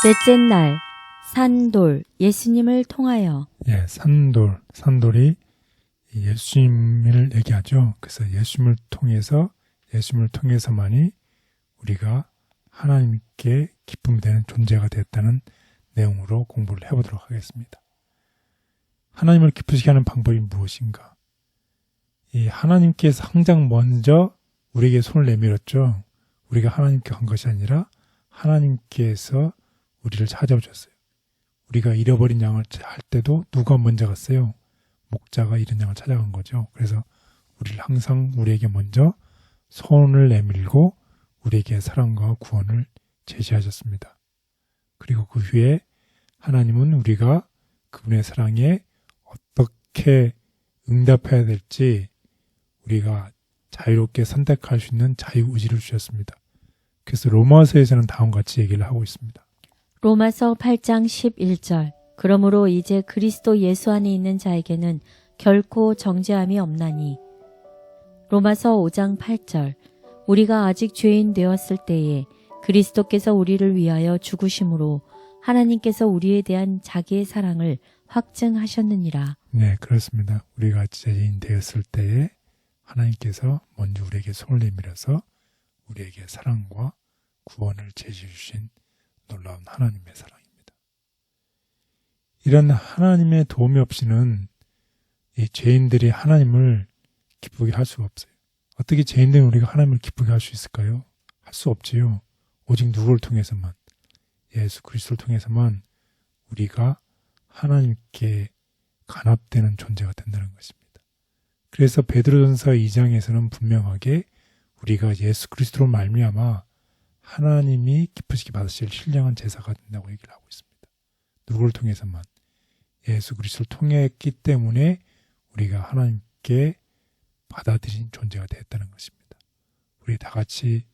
셋째 날 산돌 예수님을 통하여. 예, 산돌이 예수님을 얘기하죠. 그래서 예수님을 통해서만이 우리가 하나님께 기쁨이 되는 존재가 되었다는 내용으로 공부를 해보도록 하겠습니다. 하나님을 기쁘시게 하는 방법이 무엇인가? 이 하나님께서 항상 먼저 우리에게 손을 내밀었죠. 우리가 하나님께 간 것이 아니라 하나님께서 우리를 찾아오셨어요. 우리가 잃어버린 양을 할 때도 누가 먼저 갔어요? 목자가 잃은 양을 찾아간 거죠. 그래서 우리를 항상 우리에게 먼저 손을 내밀고 우리에게 사랑과 구원을 제시하셨습니다. 그리고 그 후에 하나님은 우리가 그분의 사랑에 어떻게 응답해야 될지 우리가 자유롭게 선택할 수 있는 자유의지를 주셨습니다. 그래서 로마서에서는 다음과 같이 얘기를 하고 있습니다. 로마서 8장 11절. 그러므로 이제 그리스도 예수 안에 있는 자에게는 결코 정죄함이 없나니. 로마서 5장 8절. 우리가 아직 죄인 되었을 때에 그리스도께서 우리를 위하여 죽으심으로 하나님께서 우리에 대한 자기의 사랑을 확증하셨느니라. 네, 그렇습니다. 우리가 죄인 되었을 때에 하나님께서 먼저 우리에게 손을 내밀어서 우리에게 사랑과 구원을 제시해 주신 놀라운 하나님의 사랑입니다. 이런 하나님의 도움이 없이는 이 죄인들이 하나님을 기쁘게 할 수가 없어요. 어떻게 죄인들은 우리가 하나님을 기쁘게 할 수 있을까요? 할 수 없지요. 오직 누구를 통해서만, 예수 그리스도를 통해서만 우리가 하나님께 간합되는 존재가 된다는 것입니다. 그래서 베드로전서 2장에서는 분명하게 우리가 예수 그리스도로 말미암아 하나님이 기쁘시게 받으실 신령한 제사가 된다고 얘기를 하고 있습니다. 누구를 통해서만? 예수 그리스도를 통했기 때문에 우리가 하나님께 받아들인 존재가 되었다는 것입니다. 우리 다 같이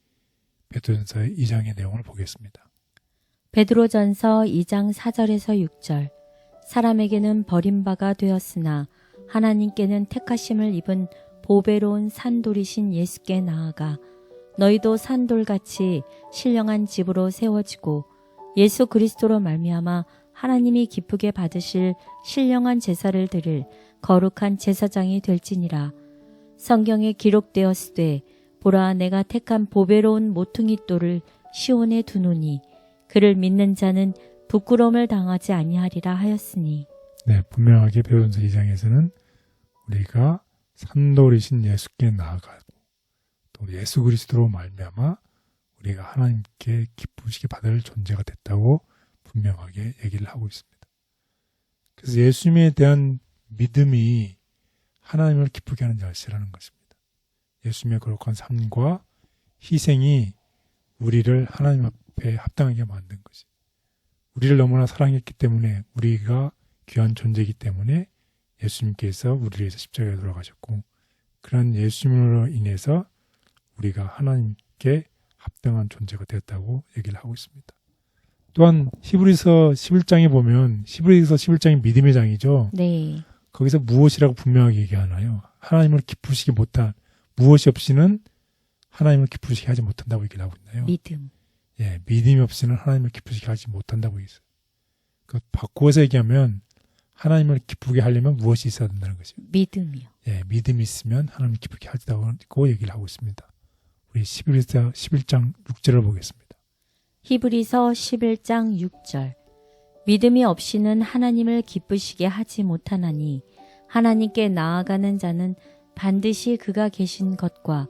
베드로전서 2장의 내용을 보겠습니다. 베드로전서 2장 4절에서 6절. 사람에게는 버림바가 되었으나 하나님께는 택하심을 입은 보배로운 산돌이신 예수께 나아가 너희도 산돌같이 신령한 집으로 세워지고 예수 그리스도로 말미암아 하나님이 기쁘게 받으실 신령한 제사를 드릴 거룩한 제사장이 될지니라. 성경에 기록되었으되 보라 내가 택한 보배로운 모퉁이 돌을 시온에 두노니 그를 믿는 자는 부끄러움을 당하지 아니하리라 하였으니. 네, 분명하게 베드로전서 2장에서는 우리가 산돌이신 예수께 나아가고 또 예수 그리스도로 말미암아 우리가 하나님께 기쁘시게 받을 존재가 됐다고 분명하게 얘기를 하고 있습니다. 그래서 예수님에 대한 믿음이 하나님을 기쁘게 하는 열쇠라는 것입니다. 예수님의 거룩한 삶과 희생이 우리를 하나님 앞에 합당하게 만든 것이. 우리를 너무나 사랑했기 때문에 우리가 귀한 존재이기 때문에 예수님께서 우리를 위해서 십자가에 돌아가셨고 그런 예수님으로 인해서 우리가 하나님께 합당한 존재가 되었다고 얘기를 하고 있습니다. 또한 히브리서 11장에 보면 히브리서 11장이 믿음의 장이죠. 네. 거기서 무엇이라고 분명하게 얘기하나요? 하나님을 기쁘시게 못한 무엇이 없이는 하나님을 기쁘시게 하지 못한다고 얘기를 하고 있나요? 믿음. 예, 믿음이 없이는 하나님을 기쁘시게 하지 못한다고 얘기했어요. 그 바꾸어서 얘기하면 하나님을 기쁘게 하려면 무엇이 있어야 된다는 것이죠. 믿음이요. 예, 믿음이 있으면 하나님을 기쁘게 하겠다고 얘기를 하고 있습니다. 우리 11장 6절을 보겠습니다. 히브리서 11장 6절. 믿음이 없이는 하나님을 기쁘시게 하지 못하나니 하나님께 나아가는 자는 반드시 그가 계신 것과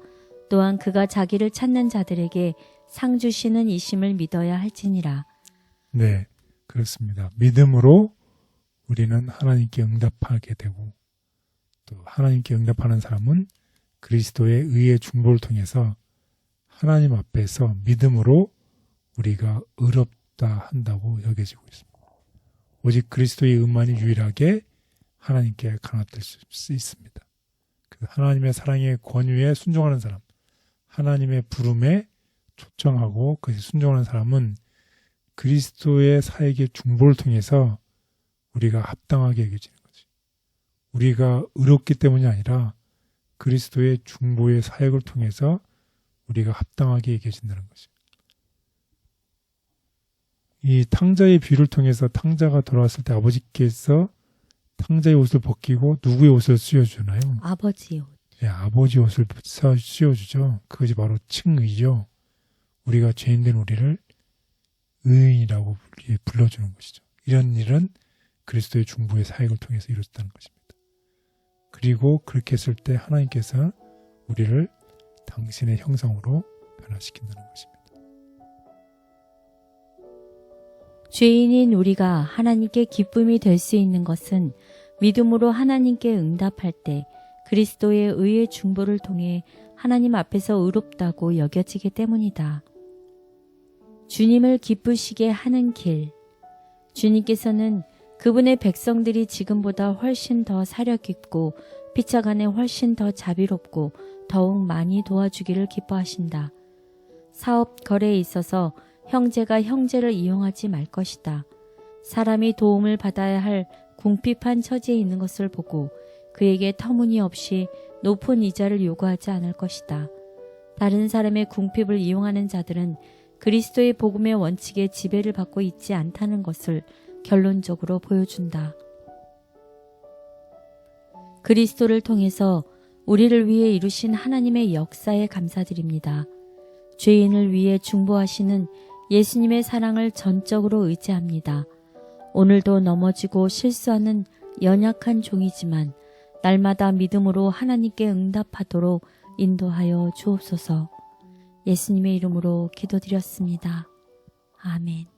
또한 그가 자기를 찾는 자들에게 상 주시는 이심을 믿어야 할지니라. 네, 그렇습니다. 믿음으로 우리는 하나님께 응답하게 되고 또 하나님께 응답하는 사람은 그리스도의 의의 중보를 통해서 하나님 앞에서 믿음으로 우리가 의롭다 한다고 여겨지고 있습니다. 오직 그리스도의 의만이 유일하게 하나님께 간합될 수 있습니다. 그 하나님의 사랑의 권유에 순종하는 사람, 하나님의 부름에 초청하고 그것이 순종하는 사람은 그리스도의 사역의 중보를 통해서 우리가 합당하게 여겨지는 거죠. 우리가 의롭기 때문이 아니라 그리스도의 중보의 사역을 통해서 우리가 합당하게 여겨진다는 거죠. 이 탕자의 비유를 통해서 탕자가 돌아왔을 때 아버지께서 탕자의 옷을 벗기고 누구의 옷을 씌워주나요? 아버지요. 네, 아버지 옷을 씌워주죠. 그것이 바로 칭의죠. 우리가 죄인된 우리를 의인이라고 불러주는 것이죠. 이런 일은 그리스도의 중보의 사역을 통해서 이루어졌다는 것입니다. 그리고 그렇게 했을 때 하나님께서 우리를 당신의 형상으로 변화시킨다는 것입니다. 죄인인 우리가 하나님께 기쁨이 될 수 있는 것은 믿음으로 하나님께 응답할 때 그리스도의 의의 중보를 통해 하나님 앞에서 의롭다고 여겨지기 때문이다. 주님을 기쁘시게 하는 길. 주님께서는 그분의 백성들이 지금보다 훨씬 더 사려 깊고 피차간에 훨씬 더 자비롭고 더욱 많이 도와주기를 기뻐하신다. 사업 거래에 있어서 형제가 형제를 이용하지 말 것이다. 사람이 도움을 받아야 할 궁핍한 처지에 있는 것을 보고 그에게 터무니없이 높은 이자를 요구하지 않을 것이다. 다른 사람의 궁핍을 이용하는 자들은 그리스도의 복음의 원칙에 지배를 받고 있지 않다는 것을 결론적으로 보여준다. 그리스도를 통해서 우리를 위해 이루신 하나님의 역사에 감사드립니다. 죄인을 위해 중보하시는 예수님의 사랑을 전적으로 의지합니다. 오늘도 넘어지고 실수하는 연약한 종이지만 날마다 믿음으로 하나님께 응답하도록 인도하여 주옵소서. 예수님의 이름으로 기도드렸습니다. 아멘.